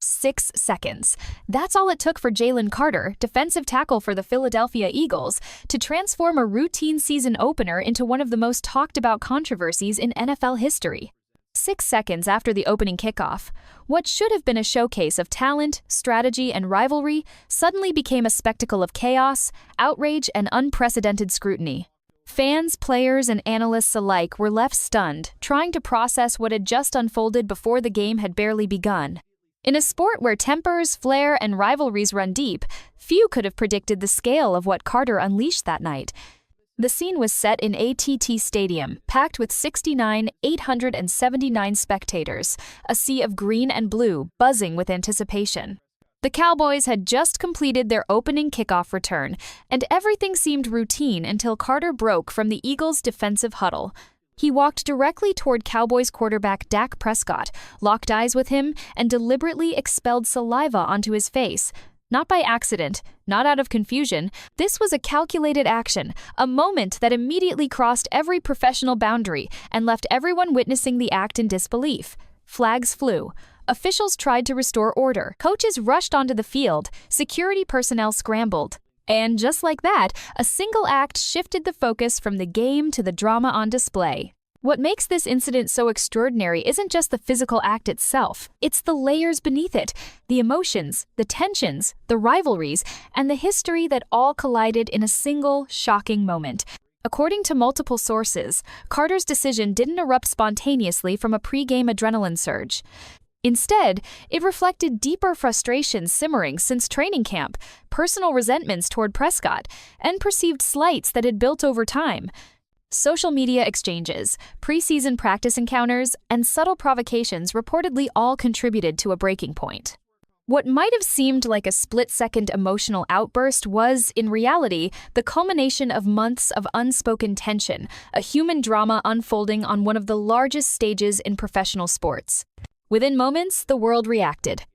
6 seconds. That's all it took for Jalen Carter, defensive tackle for the Philadelphia Eagles, to transform a routine season opener into one of the most talked about controversies in NFL history. 6 seconds after the opening kickoff, what should have been a showcase of talent, strategy, and rivalry suddenly became a spectacle of chaos, outrage, and unprecedented scrutiny. Fans, players, and analysts alike were left stunned, trying to process what had just unfolded before the game had barely begun. In a sport where tempers, flair, and rivalries run deep, few could have predicted the scale of what Carter unleashed that night. The scene was set in AT&T Stadium, packed with 879 spectators, a sea of green and blue buzzing with anticipation. The Cowboys had just completed their opening kickoff return, and everything seemed routine until Carter broke from the Eagles' defensive huddle. He walked directly toward Cowboys quarterback Dak Prescott, locked eyes with him, and deliberately expelled saliva onto his face. Not by accident, not out of confusion, this was a calculated action, a moment that immediately crossed every professional boundary and left everyone witnessing the act in disbelief. Flags flew. Officials tried to restore order. Coaches rushed onto the field. Security personnel scrambled. And just like that, a single act shifted the focus from the game to the drama on display. What makes this incident so extraordinary isn't just the physical act itself, it's the layers beneath it, the emotions, the tensions, the rivalries, and the history that all collided in a single, shocking moment. According to multiple sources, Carter's decision didn't erupt spontaneously from a pre-game adrenaline surge. Instead, it reflected deeper frustrations simmering since training camp, personal resentments toward Prescott, and perceived slights that had built over time. Social media exchanges, preseason practice encounters, and subtle provocations reportedly all contributed to a breaking point. What might have seemed like a split-second emotional outburst was, in reality, the culmination of months of unspoken tension, a human drama unfolding on one of the largest stages in professional sports. Within moments, the world reacted.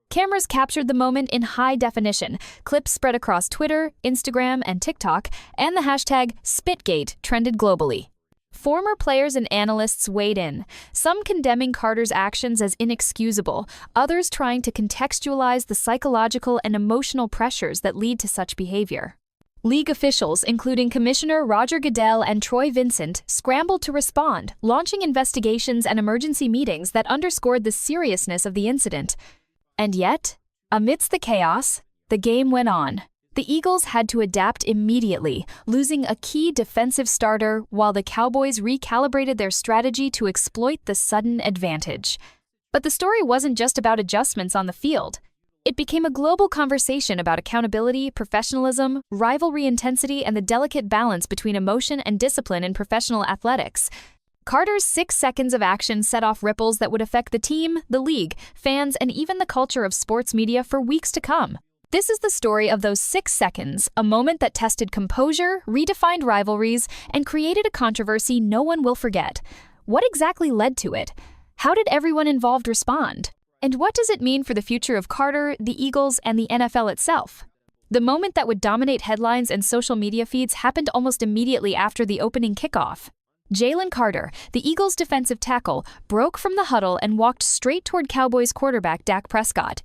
Cameras captured the moment in high definition. Clips spread across Twitter, Instagram, and TikTok, and the hashtag #Spitgate trended globally. Former players and analysts weighed in, some condemning Carter's actions as inexcusable, others trying to contextualize the psychological and emotional pressures that lead to such behavior. League officials, including Commissioner Roger Goodell and Troy Vincent, scrambled to respond, launching investigations and emergency meetings that underscored the seriousness of the incident. And yet, amidst the chaos, the game went on. The Eagles had to adapt immediately, losing a key defensive starter while the Cowboys recalibrated their strategy to exploit the sudden advantage. But the story wasn't just about adjustments on the field. It became a global conversation about accountability, professionalism, rivalry intensity, and the delicate balance between emotion and discipline in professional athletics. Carter's 6 seconds of action set off ripples that would affect the team, the league, fans, and even the culture of sports media for weeks to come. This is the story of those 6 seconds, a moment that tested composure, redefined rivalries, and created a controversy no one will forget. What exactly led to it? How did everyone involved respond? And what does it mean for the future of Carter, the Eagles, and the NFL itself? The moment that would dominate headlines and social media feeds happened almost immediately after the opening kickoff. Jalen Carter, the Eagles' defensive tackle, broke from the huddle and walked straight toward Cowboys quarterback Dak Prescott.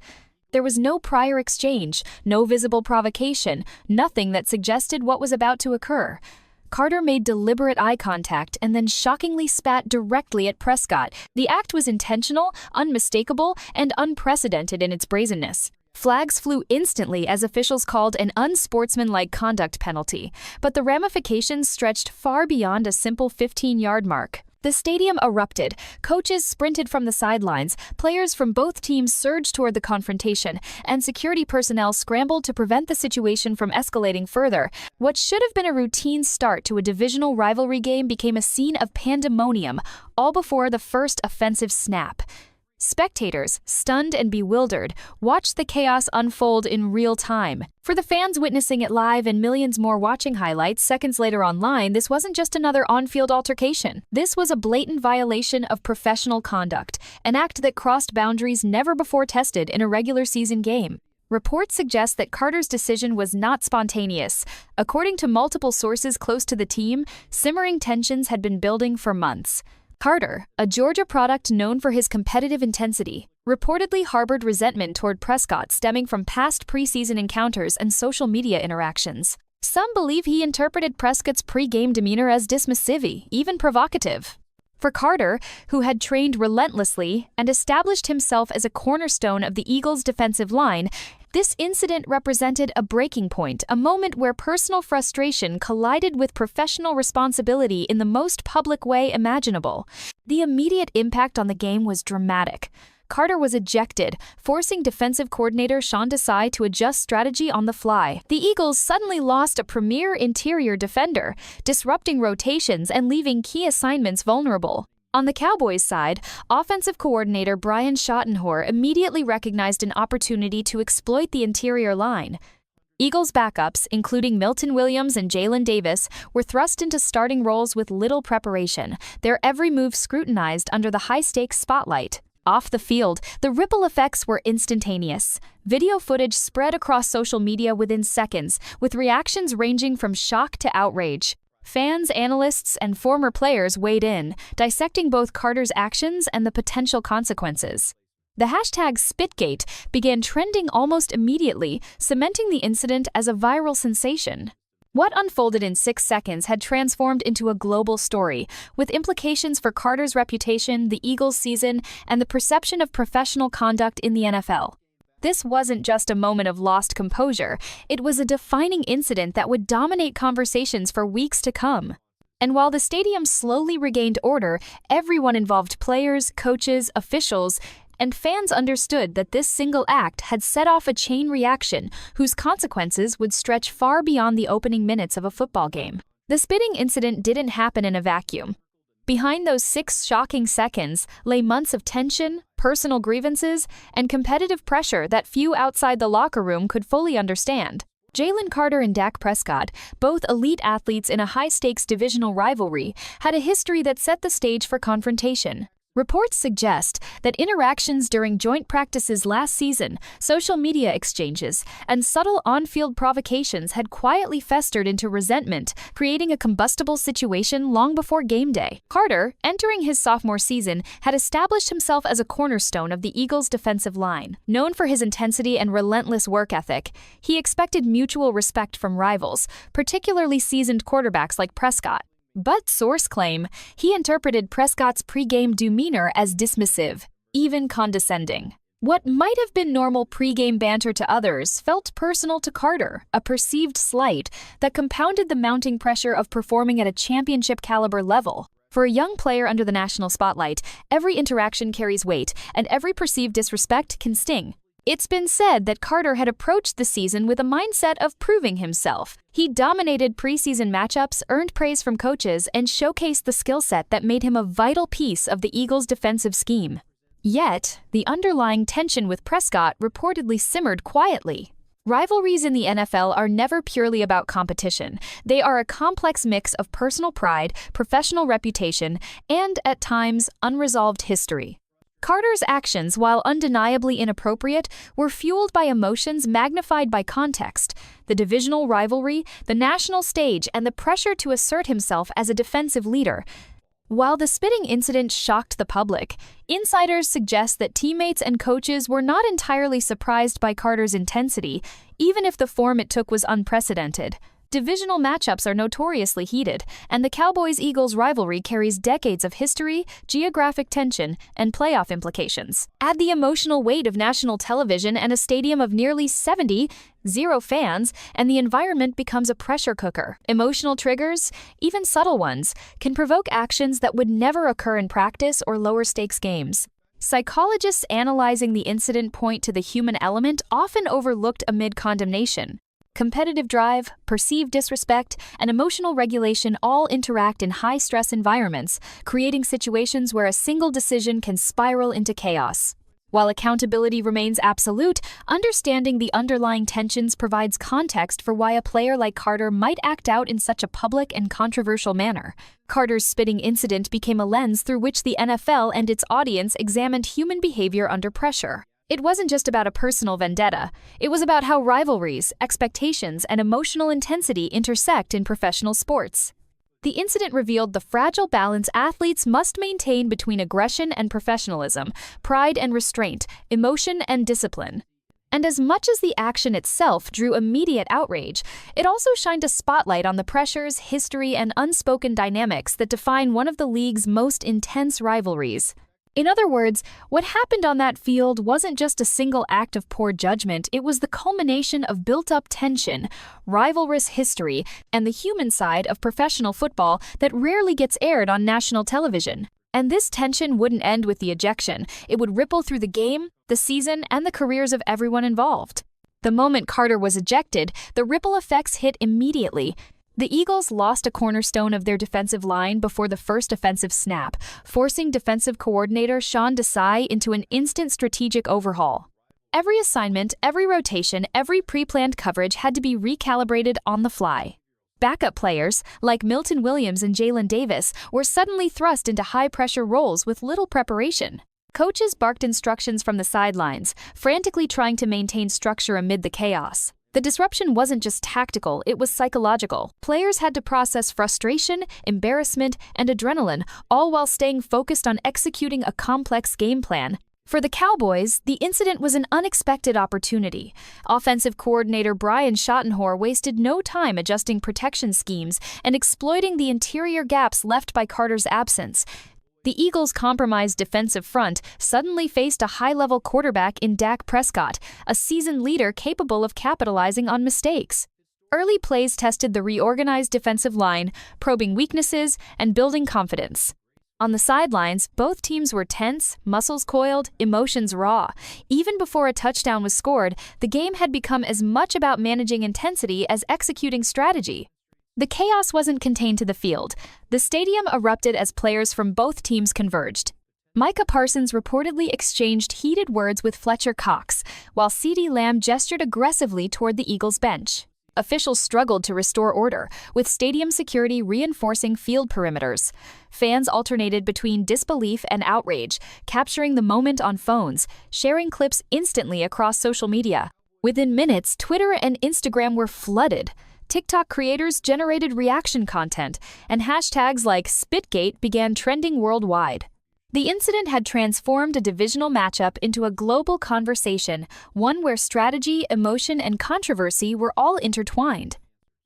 There was no prior exchange, no visible provocation, nothing that suggested what was about to occur. Carter made deliberate eye contact and then shockingly spat directly at Prescott. The act was intentional, unmistakable, and unprecedented in its brazenness. Flags flew instantly as officials called an unsportsmanlike conduct penalty, but the ramifications stretched far beyond a simple 15-yard mark. The stadium erupted, coaches sprinted from the sidelines, players from both teams surged toward the confrontation, and security personnel scrambled to prevent the situation from escalating further. What should have been a routine start to a divisional rivalry game became a scene of pandemonium, all before the first offensive snap. Spectators, stunned and bewildered, watched the chaos unfold in real time. For the fans witnessing it live and millions more watching highlights seconds later online, this wasn't just another on-field altercation. This was a blatant violation of professional conduct, an act that crossed boundaries never before tested in a regular season game. Reports suggest that Carter's decision was not spontaneous. According to multiple sources close to the team, simmering tensions had been building for months. Carter, a Georgia product known for his competitive intensity, reportedly harbored resentment toward Prescott stemming from past preseason encounters and social media interactions. Some believe he interpreted Prescott's pre-game demeanor as dismissive, even provocative. For Carter, who had trained relentlessly and established himself as a cornerstone of the Eagles' defensive line, this incident represented a breaking point, a moment where personal frustration collided with professional responsibility in the most public way imaginable. The immediate impact on the game was dramatic. Carter was ejected, forcing defensive coordinator Sean Desai to adjust strategy on the fly. The Eagles suddenly lost a premier interior defender, disrupting rotations and leaving key assignments vulnerable. On the Cowboys' side, offensive coordinator Brian Schottenhor immediately recognized an opportunity to exploit the interior line. Eagles' backups, including Milton Williams and Jalen Davis, were thrust into starting roles with little preparation, their every move scrutinized under the high-stakes spotlight. Off the field, the ripple effects were instantaneous. Video footage spread across social media within seconds, with reactions ranging from shock to outrage. Fans, analysts, and former players weighed in, dissecting both Carter's actions and the potential consequences. The hashtag Spitgate began trending almost immediately, cementing the incident as a viral sensation. What unfolded in 6 seconds had transformed into a global story, with implications for Carter's reputation, the Eagles' season, and the perception of professional conduct in the NFL. This wasn't just a moment of lost composure, it was a defining incident that would dominate conversations for weeks to come. And while the stadium slowly regained order, everyone involved, players, coaches, officials, and fans understood that this single act had set off a chain reaction whose consequences would stretch far beyond the opening minutes of a football game. The spitting incident didn't happen in a vacuum. Behind those 6 shocking seconds lay months of tension, personal grievances, and competitive pressure that few outside the locker room could fully understand. Jalen Carter and Dak Prescott, both elite athletes in a high-stakes divisional rivalry, had a history that set the stage for confrontation. Reports suggest that interactions during joint practices last season, social media exchanges, and subtle on-field provocations had quietly festered into resentment, creating a combustible situation long before game day. Carter, entering his sophomore season, had established himself as a cornerstone of the Eagles' defensive line. Known for his intensity and relentless work ethic, he expected mutual respect from rivals, particularly seasoned quarterbacks like Prescott. But sources claim he interpreted Prescott's pre-game demeanor as dismissive, even condescending. What might have been normal pre-game banter to others felt personal to Carter, a perceived slight that compounded the mounting pressure of performing at a championship-caliber level. For a young player under the national spotlight, every interaction carries weight, and every perceived disrespect can sting. It's been said that Carter had approached the season with a mindset of proving himself. He dominated preseason matchups, earned praise from coaches, and showcased the skill set that made him a vital piece of the Eagles' defensive scheme. Yet, the underlying tension with Prescott reportedly simmered quietly. Rivalries in the NFL are never purely about competition. They are a complex mix of personal pride, professional reputation, and, at times, unresolved history. Carter's actions, while undeniably inappropriate, were fueled by emotions magnified by context, the divisional rivalry, the national stage, and the pressure to assert himself as a defensive leader. While the spitting incident shocked the public, insiders suggest that teammates and coaches were not entirely surprised by Carter's intensity, even if the form it took was unprecedented. Divisional matchups are notoriously heated, and the Cowboys-Eagles rivalry carries decades of history, geographic tension, and playoff implications. Add the emotional weight of national television and a stadium of nearly 70 fans, and the environment becomes a pressure cooker. Emotional triggers, even subtle ones, can provoke actions that would never occur in practice or lower-stakes games. Psychologists analyzing the incident point to the human element often overlooked amid condemnation. Competitive drive, perceived disrespect, and emotional regulation all interact in high-stress environments, creating situations where a single decision can spiral into chaos. While accountability remains absolute, understanding the underlying tensions provides context for why a player like Carter might act out in such a public and controversial manner. Carter's spitting incident became a lens through which the NFL and its audience examined human behavior under pressure. It wasn't just about a personal vendetta. It was about how rivalries, expectations, and emotional intensity intersect in professional sports. the incident revealed the fragile balance athletes must maintain between aggression and professionalism, pride and restraint, emotion and discipline. And as much as the action itself drew immediate outrage, it also shined a spotlight on the pressures, history, and unspoken dynamics that define one of the league's most intense rivalries. In other words, what happened on that field wasn't just a single act of poor judgment, it was the culmination of built-up tension, rivalrous history, and the human side of professional football that rarely gets aired on national television. And this tension wouldn't end with the ejection. It would ripple through the game, the season, and the careers of everyone involved. The moment Carter was ejected, the ripple effects hit immediately. The Eagles lost a cornerstone of their defensive line before the first offensive snap, forcing defensive coordinator Sean Desai into an instant strategic overhaul. Every assignment, every rotation, every pre-planned coverage had to be recalibrated on the fly. Backup players, like Milton Williams and Jalen Davis, were suddenly thrust into high-pressure roles with little preparation. Coaches barked instructions from the sidelines, frantically trying to maintain structure amid the chaos. The disruption wasn't just tactical, it was psychological. Players had to process frustration, embarrassment, and adrenaline, all while staying focused on executing a complex game plan. For the Cowboys, the incident was an unexpected opportunity. Offensive coordinator Brian Schottenhor wasted no time adjusting protection schemes and exploiting the interior gaps left by Carter's absence. The Eagles' compromised defensive front suddenly faced a high-level quarterback in Dak Prescott, a seasoned leader capable of capitalizing on mistakes. Early plays tested the reorganized defensive line, probing weaknesses and building confidence. On the sidelines, both teams were tense, muscles coiled, emotions raw. Even before a touchdown was scored, the game had become as much about managing intensity as executing strategy. The chaos wasn't contained to the field. The stadium erupted as players from both teams converged. Micah Parsons reportedly exchanged heated words with Fletcher Cox, while CeeDee Lamb gestured aggressively toward the Eagles' bench. Officials struggled to restore order, with stadium security reinforcing field perimeters. Fans alternated between disbelief and outrage, capturing the moment on phones, sharing clips instantly across social media. Within minutes, Twitter and Instagram were flooded. TikTok creators generated reaction content, and hashtags like Spitgate began trending worldwide. The incident had transformed a divisional matchup into a global conversation, one where strategy, emotion, and controversy were all intertwined.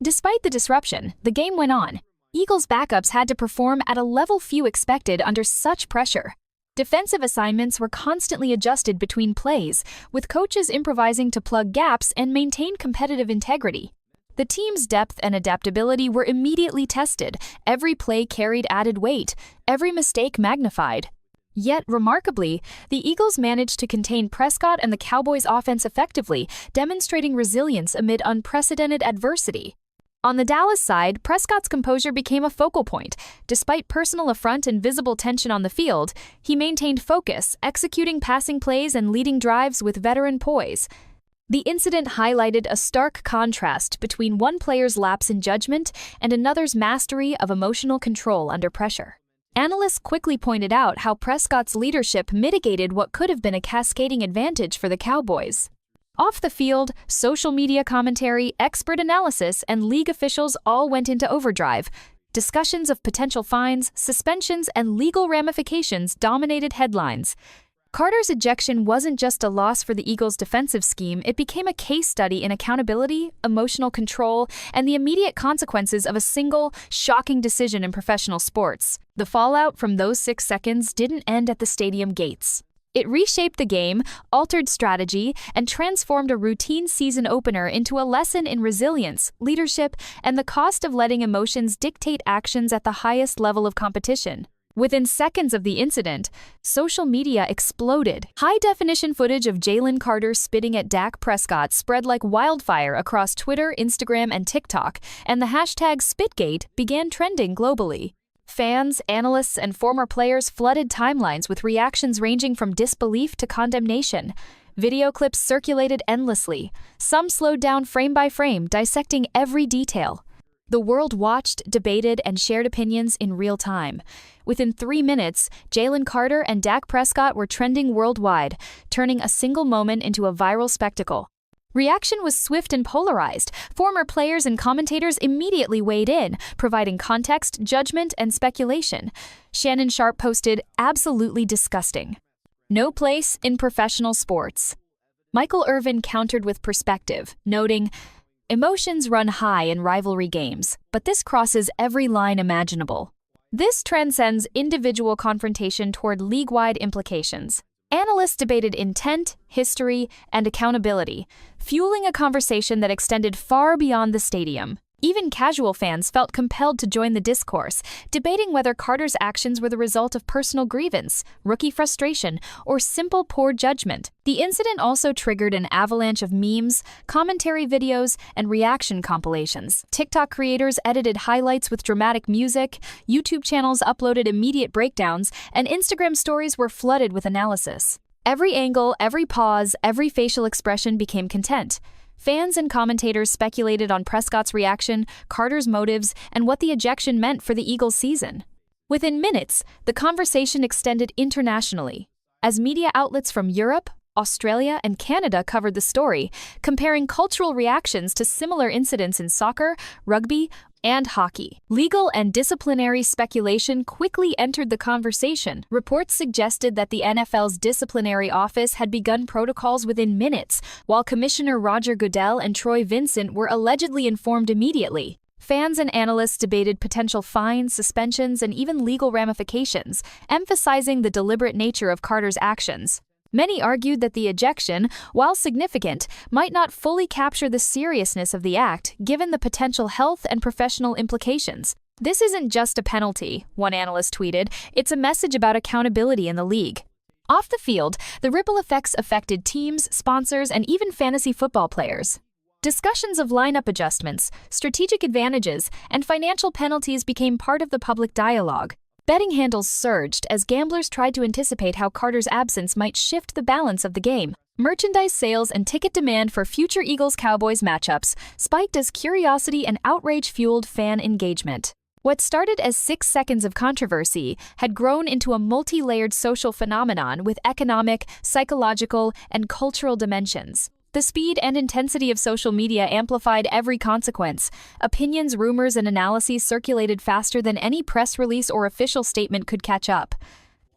Despite the disruption, the game went on. Eagles backups had to perform at a level few expected under such pressure. Defensive assignments were constantly adjusted between plays, with coaches improvising to plug gaps and maintain competitive integrity. The team's depth and adaptability were immediately tested. Every play carried added weight, every mistake magnified. Yet, remarkably, the Eagles managed to contain Prescott and the Cowboys' offense effectively, demonstrating resilience amid unprecedented adversity. On the Dallas side, Prescott's composure became a focal point. Despite personal affront and visible tension on the field, he maintained focus, executing passing plays and leading drives with veteran poise. The incident highlighted a stark contrast between one player's lapse in judgment and another's mastery of emotional control under pressure. Analysts quickly pointed out how Prescott's leadership mitigated what could have been a cascading advantage for the Cowboys. Off the field, social media commentary, expert analysis, and league officials all went into overdrive. Discussions of potential fines, suspensions, and legal ramifications dominated headlines. Carter's ejection wasn't just a loss for the Eagles' defensive scheme, it became a case study in accountability, emotional control, and the immediate consequences of a single, shocking decision in professional sports. The fallout from those 6 seconds didn't end at the stadium gates. It reshaped the game, altered strategy, and transformed a routine season opener into a lesson in resilience, leadership, and the cost of letting emotions dictate actions at the highest level of competition. Within seconds of the incident, social media exploded. High-definition footage of Jalen Carter spitting at Dak Prescott spread like wildfire across Twitter, Instagram, and TikTok, and the hashtag Spitgate began trending globally. Fans, analysts, and former players flooded timelines with reactions ranging from disbelief to condemnation. Video clips circulated endlessly, some slowed down frame by frame, dissecting every detail. The world watched, debated, and shared opinions in real time. Within 3 minutes, Jalen Carter and Dak Prescott were trending worldwide, turning a single moment into a viral spectacle. Reaction was swift and polarized. Former players and commentators immediately weighed in, providing context, judgment, and speculation. Shannon Sharp posted, "Absolutely disgusting. No place in professional sports." Michael Irvin countered with perspective, noting, "Emotions run high in rivalry games, but this crosses every line imaginable. This transcends individual confrontation toward league-wide implications." Analysts debated intent, history, and accountability, fueling a conversation that extended far beyond the stadium. Even casual fans felt compelled to join the discourse, debating whether Carter's actions were the result of personal grievance, rookie frustration, or simple poor judgment. The incident also triggered an avalanche of memes, commentary videos, and reaction compilations. TikTok creators edited highlights with dramatic music, YouTube channels uploaded immediate breakdowns, and Instagram stories were flooded with analysis. Every angle, every pause, every facial expression became content. Fans and commentators speculated on Prescott's reaction, Carter's motives, and what the ejection meant for the Eagles' season. Within minutes, the conversation extended internationally, as media outlets from Europe, Australia, and Canada covered the story, comparing cultural reactions to similar incidents in soccer, rugby, and hockey. Legal and disciplinary speculation quickly entered the conversation. Reports suggested that the NFL's disciplinary office had begun protocols within minutes, while Commissioner Roger Goodell and Troy Vincent were allegedly informed immediately. Fans and analysts debated potential fines, suspensions, and even legal ramifications, emphasizing the deliberate nature of Carter's actions. Many argued that the ejection, while significant, might not fully capture the seriousness of the act, given the potential health and professional implications. "This isn't just a penalty," one analyst tweeted, "it's a message about accountability in the league." Off the field, the ripple effects affected teams, sponsors, and even fantasy football players. Discussions of lineup adjustments, strategic advantages, and financial penalties became part of the public dialogue. Betting handles surged as gamblers tried to anticipate how Carter's absence might shift the balance of the game. Merchandise sales and ticket demand for future Eagles-Cowboys matchups spiked as curiosity and outrage fueled fan engagement. What started as 6 seconds of controversy had grown into a multi-layered social phenomenon with economic, psychological, and cultural dimensions. The speed and intensity of social media amplified every consequence. Opinions, rumors, and analyses circulated faster than any press release or official statement could catch up.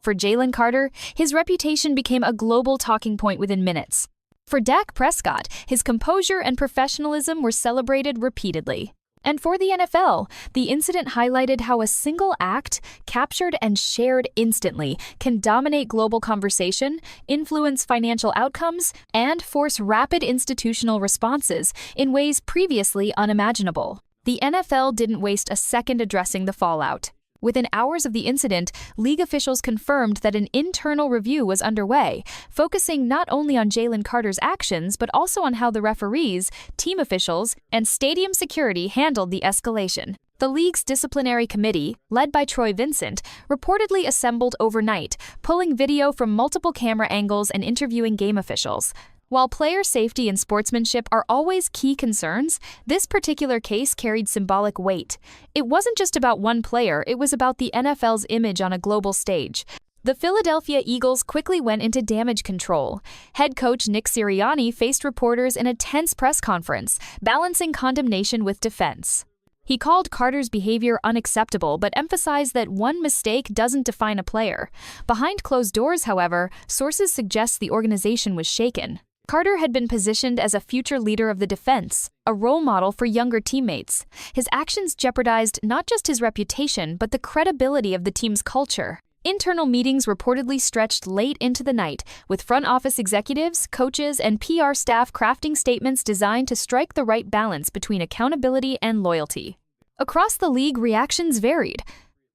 For Jalen Carter, his reputation became a global talking point within minutes. For Dak Prescott, his composure and professionalism were celebrated repeatedly. And for the NFL, the incident highlighted how a single act, captured and shared instantly, can dominate global conversation, influence financial outcomes, and force rapid institutional responses in ways previously unimaginable. The NFL didn't waste a second addressing the fallout. Within hours of the incident, league officials confirmed that an internal review was underway, focusing not only on Jalen Carter's actions but also on how the referees, team officials, and stadium security handled the escalation. The league's disciplinary committee, led by Troy Vincent, reportedly assembled overnight, pulling video from multiple camera angles and interviewing game officials. While player safety and sportsmanship are always key concerns, this particular case carried symbolic weight. It wasn't just about one player, it was about the NFL's image on a global stage. The Philadelphia Eagles quickly went into damage control. Head coach Nick Sirianni faced reporters in a tense press conference, balancing condemnation with defense. He called Carter's behavior unacceptable but emphasized that one mistake doesn't define a player. Behind closed doors, however, sources suggest the organization was shaken. Carter had been positioned as a future leader of the defense, a role model for younger teammates. His actions jeopardized not just his reputation, but the credibility of the team's culture. Internal meetings reportedly stretched late into the night, with front office executives, coaches, and PR staff crafting statements designed to strike the right balance between accountability and loyalty. Across the league, reactions varied.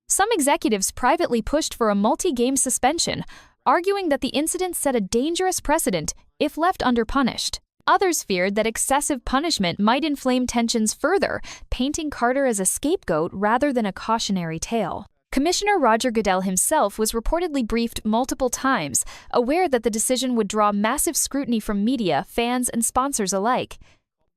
Some executives privately pushed for a multi-game suspension, arguing that the incident set a dangerous precedent if left underpunished. Others feared that excessive punishment might inflame tensions further, painting Carter as a scapegoat rather than a cautionary tale. Commissioner Roger Goodell himself was reportedly briefed multiple times, aware that the decision would draw massive scrutiny from media, fans, and sponsors alike.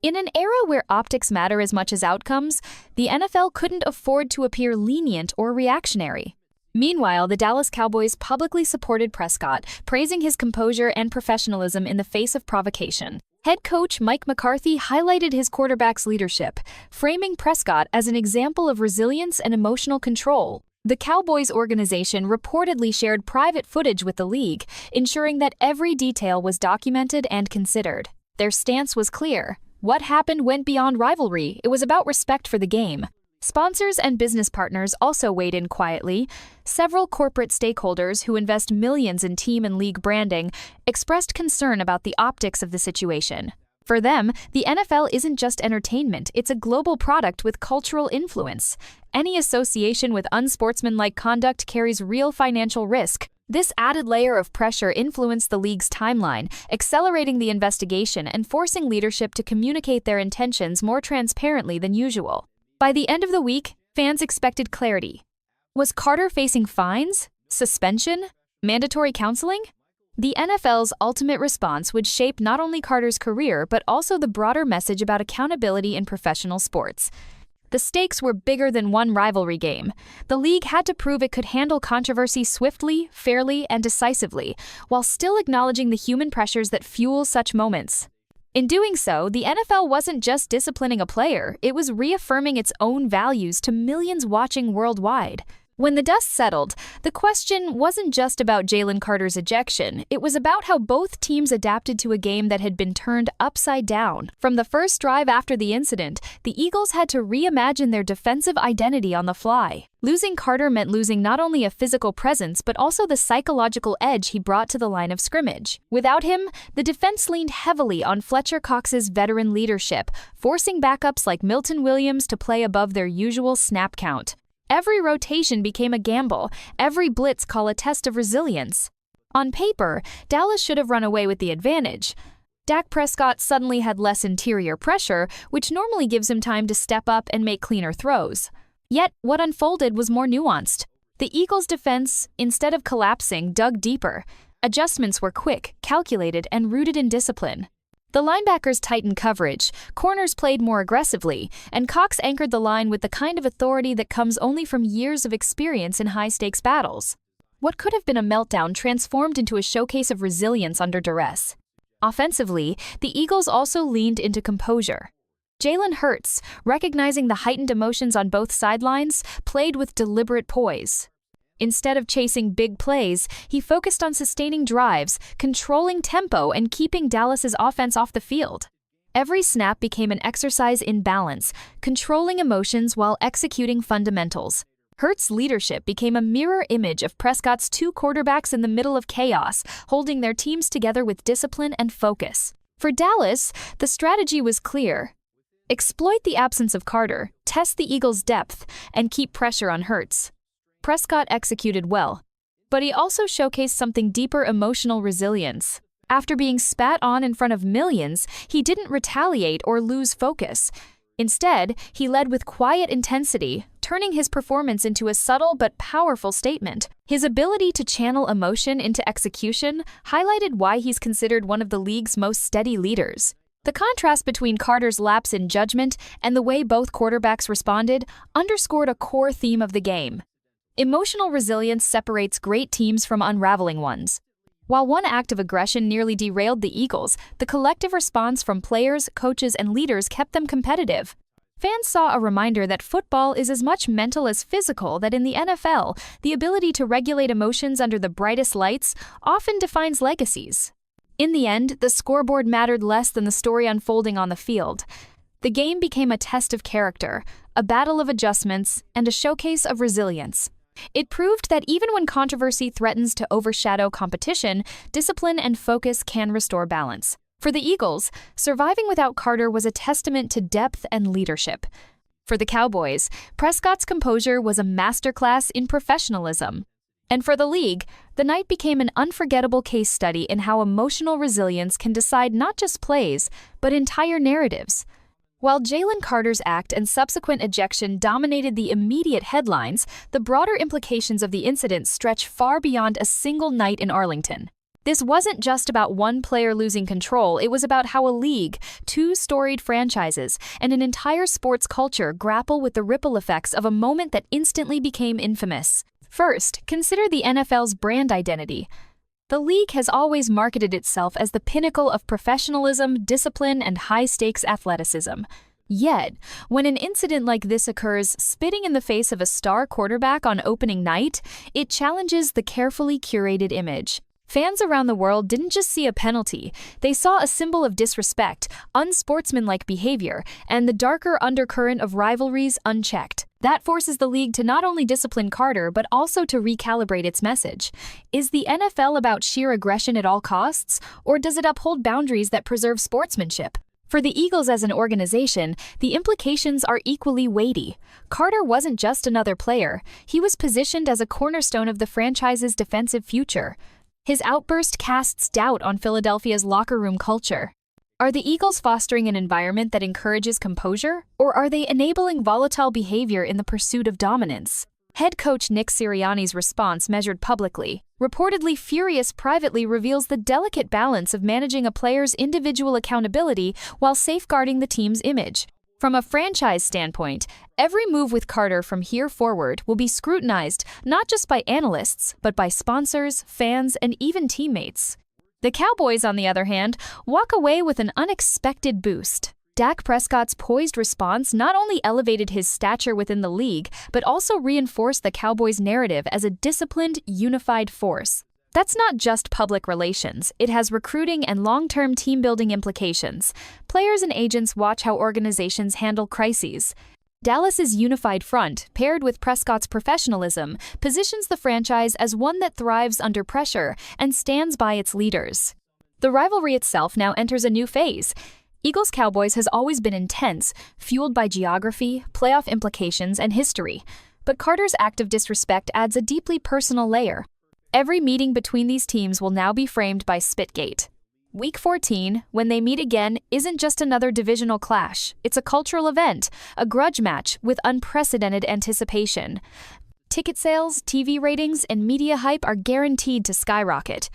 In an era where optics matter as much as outcomes, the NFL couldn't afford to appear lenient or reactionary. Meanwhile, the Dallas Cowboys publicly supported Prescott, praising his composure and professionalism in the face of provocation. Head coach Mike McCarthy highlighted his quarterback's leadership, framing Prescott as an example of resilience and emotional control. The Cowboys organization reportedly shared private footage with the league, ensuring that every detail was documented and considered. Their stance was clear. What happened went beyond rivalry. It was about respect for the game. Sponsors and business partners also weighed in quietly. Several corporate stakeholders who invest millions in team and league branding expressed concern about the optics of the situation. For them, the NFL isn't just entertainment, it's a global product with cultural influence. Any association with unsportsmanlike conduct carries real financial risk. This added layer of pressure influenced the league's timeline, accelerating the investigation and forcing leadership to communicate their intentions more transparently than usual. By the end of the week, fans expected clarity. Was Carter facing fines, suspension, mandatory counseling? The NFL's ultimate response would shape not only Carter's career, but also the broader message about accountability in professional sports. The stakes were bigger than one rivalry game. The league had to prove it could handle controversy swiftly, fairly, and decisively, while still acknowledging the human pressures that fuel such moments. In doing so, the NFL wasn't just disciplining a player, it was reaffirming its own values to millions watching worldwide. When the dust settled, the question wasn't just about Jalen Carter's ejection, it was about how both teams adapted to a game that had been turned upside down. From the first drive after the incident, the Eagles had to reimagine their defensive identity on the fly. Losing Carter meant losing not only a physical presence, but also the psychological edge he brought to the line of scrimmage. Without him, the defense leaned heavily on Fletcher Cox's veteran leadership, forcing backups like Milton Williams to play above their usual snap count. Every rotation became a gamble, every blitz call a test of resilience. On paper, Dallas should have run away with the advantage. Dak Prescott suddenly had less interior pressure, which normally gives him time to step up and make cleaner throws. Yet, what unfolded was more nuanced. The Eagles' defense, instead of collapsing, dug deeper. Adjustments were quick, calculated, and rooted in discipline. The linebackers tightened coverage, corners played more aggressively, and Cox anchored the line with the kind of authority that comes only from years of experience in high-stakes battles. What could have been a meltdown transformed into a showcase of resilience under duress. Offensively, the Eagles also leaned into composure. Jalen Hurts, recognizing the heightened emotions on both sidelines, played with deliberate poise. Instead of chasing big plays, he focused on sustaining drives, controlling tempo, and keeping Dallas's offense off the field. Every snap became an exercise in balance, controlling emotions while executing fundamentals. Hurts' leadership became a mirror image of Prescott's two quarterbacks in the middle of chaos, holding their teams together with discipline and focus. For Dallas, the strategy was clear. Exploit the absence of Carter, test the Eagles' depth, and keep pressure on Hurts. Prescott executed well, but he also showcased something deeper: emotional resilience. After being spat on in front of millions, he didn't retaliate or lose focus. Instead, he led with quiet intensity, turning his performance into a subtle but powerful statement. His ability to channel emotion into execution highlighted why he's considered one of the league's most steady leaders. The contrast between Carter's lapse in judgment and the way both quarterbacks responded underscored a core theme of the game. Emotional resilience separates great teams from unraveling ones. While one act of aggression nearly derailed the Eagles, the collective response from players, coaches, and leaders kept them competitive. Fans saw a reminder that football is as much mental as physical, that in the NFL, the ability to regulate emotions under the brightest lights often defines legacies. In the end, the scoreboard mattered less than the story unfolding on the field. The game became a test of character, a battle of adjustments, and a showcase of resilience. It proved that even when controversy threatens to overshadow competition, discipline and focus can restore balance. For the Eagles, surviving without Carter was a testament to depth and leadership. For the Cowboys, Prescott's composure was a masterclass in professionalism. And for the league, the night became an unforgettable case study in how emotional resilience can decide not just plays, but entire narratives. While Jalen Carter's act and subsequent ejection dominated the immediate headlines, the broader implications of the incident stretch far beyond a single night in Arlington. This wasn't just about one player losing control, it was about how a league, two storied franchises, and an entire sports culture grapple with the ripple effects of a moment that instantly became infamous. First, consider the NFL's brand identity. The league has always marketed itself as the pinnacle of professionalism, discipline, and high-stakes athleticism. Yet, when an incident like this occurs, spitting in the face of a star quarterback on opening night, it challenges the carefully curated image. Fans around the world didn't just see a penalty, they saw a symbol of disrespect, unsportsmanlike behavior, and the darker undercurrent of rivalries unchecked. That forces the league to not only discipline Carter, but also to recalibrate its message. Is the NFL about sheer aggression at all costs, or does it uphold boundaries that preserve sportsmanship? For the Eagles as an organization, the implications are equally weighty. Carter wasn't just another player, he was positioned as a cornerstone of the franchise's defensive future. His outburst casts doubt on Philadelphia's locker room culture. Are the Eagles fostering an environment that encourages composure, or are they enabling volatile behavior in the pursuit of dominance? Head coach Nick Sirianni's response, measured publicly, reportedly furious privately, reveals the delicate balance of managing a player's individual accountability while safeguarding the team's image. From a franchise standpoint, every move with Carter from here forward will be scrutinized not just by analysts, but by sponsors, fans, and even teammates. The Cowboys, on the other hand, walk away with an unexpected boost. Dak Prescott's poised response not only elevated his stature within the league, but also reinforced the Cowboys' narrative as a disciplined, unified force. That's not just public relations, it has recruiting and long-term team-building implications. Players and agents watch how organizations handle crises. Dallas's unified front, paired with Prescott's professionalism, positions the franchise as one that thrives under pressure and stands by its leaders. The rivalry itself now enters a new phase. Eagles-Cowboys has always been intense, fueled by geography, playoff implications, and history. But Carter's act of disrespect adds a deeply personal layer. Every meeting between these teams will now be framed by Spitgate. Week 14, when they meet again, isn't just another divisional clash. It's a cultural event, a grudge match with unprecedented anticipation. Ticket sales, TV ratings, and media hype are guaranteed to skyrocket.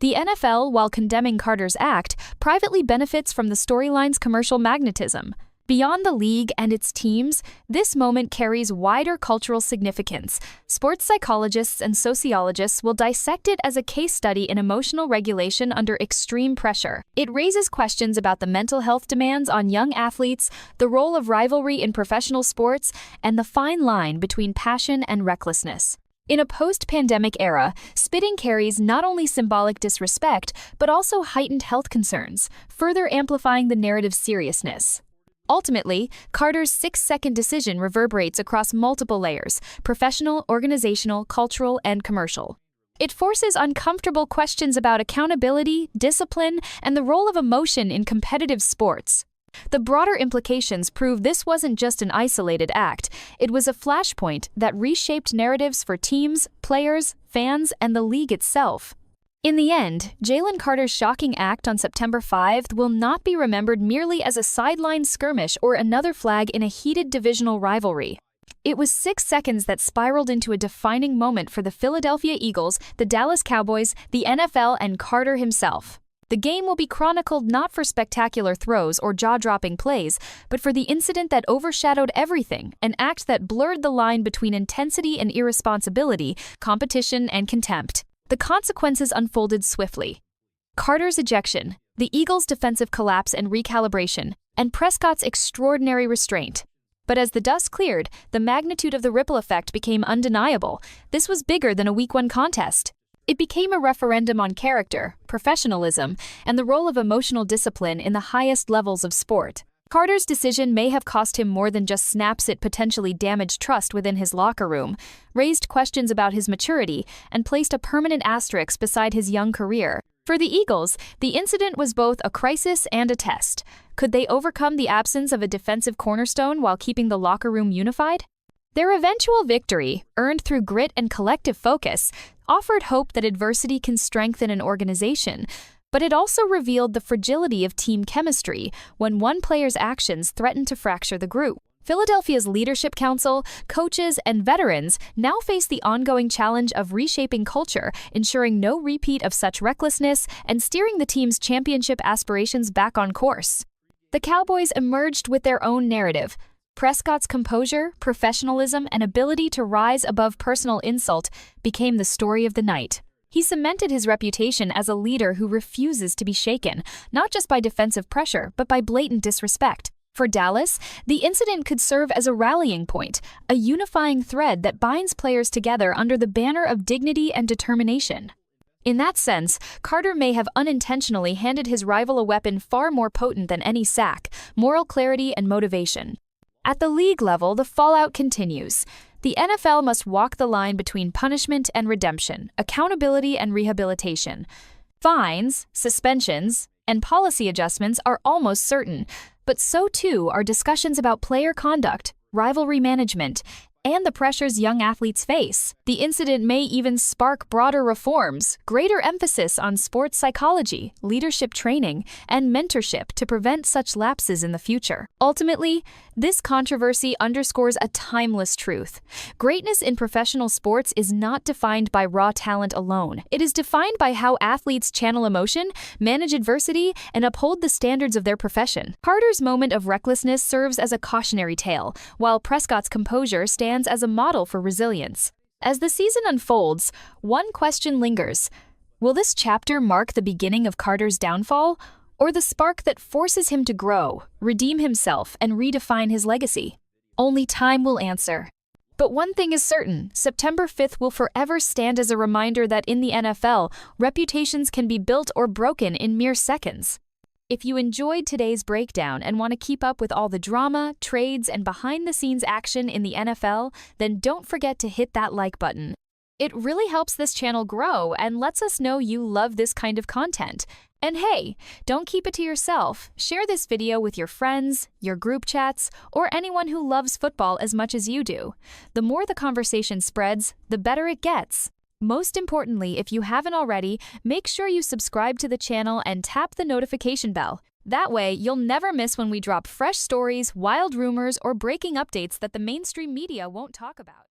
The NFL, while condemning Carter's act, privately benefits from the storyline's commercial magnetism. Beyond the league and its teams, this moment carries wider cultural significance. Sports psychologists and sociologists will dissect it as a case study in emotional regulation under extreme pressure. It raises questions about the mental health demands on young athletes, the role of rivalry in professional sports, and the fine line between passion and recklessness. In a post-pandemic era, spitting carries not only symbolic disrespect, but also heightened health concerns, further amplifying the narrative's seriousness. Ultimately, Carter's 6-second decision reverberates across multiple layers: professional, organizational, cultural, and commercial. It forces uncomfortable questions about accountability, discipline, and the role of emotion in competitive sports. The broader implications prove this wasn't just an isolated act, it was a flashpoint that reshaped narratives for teams, players, fans, and the league itself. In the end, Jalen Carter's shocking act on September 5th will not be remembered merely as a sideline skirmish or another flag in a heated divisional rivalry. It was 6 seconds that spiraled into a defining moment for the Philadelphia Eagles, the Dallas Cowboys, the NFL, and Carter himself. The game will be chronicled not for spectacular throws or jaw-dropping plays, but for the incident that overshadowed everything, an act that blurred the line between intensity and irresponsibility, competition and contempt. The consequences unfolded swiftly. Carter's ejection, the Eagles' defensive collapse and recalibration, and Prescott's extraordinary restraint. But as the dust cleared, the magnitude of the ripple effect became undeniable. This was bigger than a Week 1 contest. It became a referendum on character, professionalism, and the role of emotional discipline in the highest levels of sport. Carter's decision may have cost him more than just snaps. It potentially damaged trust within his locker room, raised questions about his maturity, and placed a permanent asterisk beside his young career. For the Eagles, the incident was both a crisis and a test. Could they overcome the absence of a defensive cornerstone while keeping the locker room unified? Their eventual victory, earned through grit and collective focus, offered hope that adversity can strengthen an organization, but it also revealed the fragility of team chemistry when one player's actions threatened to fracture the group. Philadelphia's leadership council, coaches, and veterans now face the ongoing challenge of reshaping culture, ensuring no repeat of such recklessness, and steering the team's championship aspirations back on course. The Cowboys emerged with their own narrative. Prescott's composure, professionalism, and ability to rise above personal insult became the story of the night. He cemented his reputation as a leader who refuses to be shaken, not just by defensive pressure, but by blatant disrespect. For Dallas, the incident could serve as a rallying point, a unifying thread that binds players together under the banner of dignity and determination. In that sense, Carter may have unintentionally handed his rival a weapon far more potent than any sack: moral clarity and motivation. At the league level, the fallout continues. The NFL must walk the line between punishment and redemption, accountability and rehabilitation. Fines, suspensions, and policy adjustments are almost certain, but so too are discussions about player conduct, rivalry management, and the pressures young athletes face. The incident may even spark broader reforms, greater emphasis on sports psychology, leadership training, and mentorship to prevent such lapses in the future. Ultimately, this controversy underscores a timeless truth. Greatness in professional sports is not defined by raw talent alone. It is defined by how athletes channel emotion, manage adversity, and uphold the standards of their profession. Carter's moment of recklessness serves as a cautionary tale, while Prescott's composure stands as a model for resilience. As the season unfolds, one question lingers: will this chapter mark the beginning of Carter's downfall, or the spark that forces him to grow, redeem himself, and redefine his legacy? Only time will answer. But one thing is certain: September 5th will forever stand as a reminder that in the NFL, reputations can be built or broken in mere seconds. If you enjoyed today's breakdown and want to keep up with all the drama, trades, and behind-the-scenes action in the NFL, then don't forget to hit that like button. It really helps this channel grow and lets us know you love this kind of content. And hey, don't keep it to yourself. Share this video with your friends, your group chats, or anyone who loves football as much as you do. The more the conversation spreads, the better it gets. Most importantly, if you haven't already, make sure you subscribe to the channel and tap the notification bell. That way, you'll never miss when we drop fresh stories, wild rumors, or breaking updates that the mainstream media won't talk about.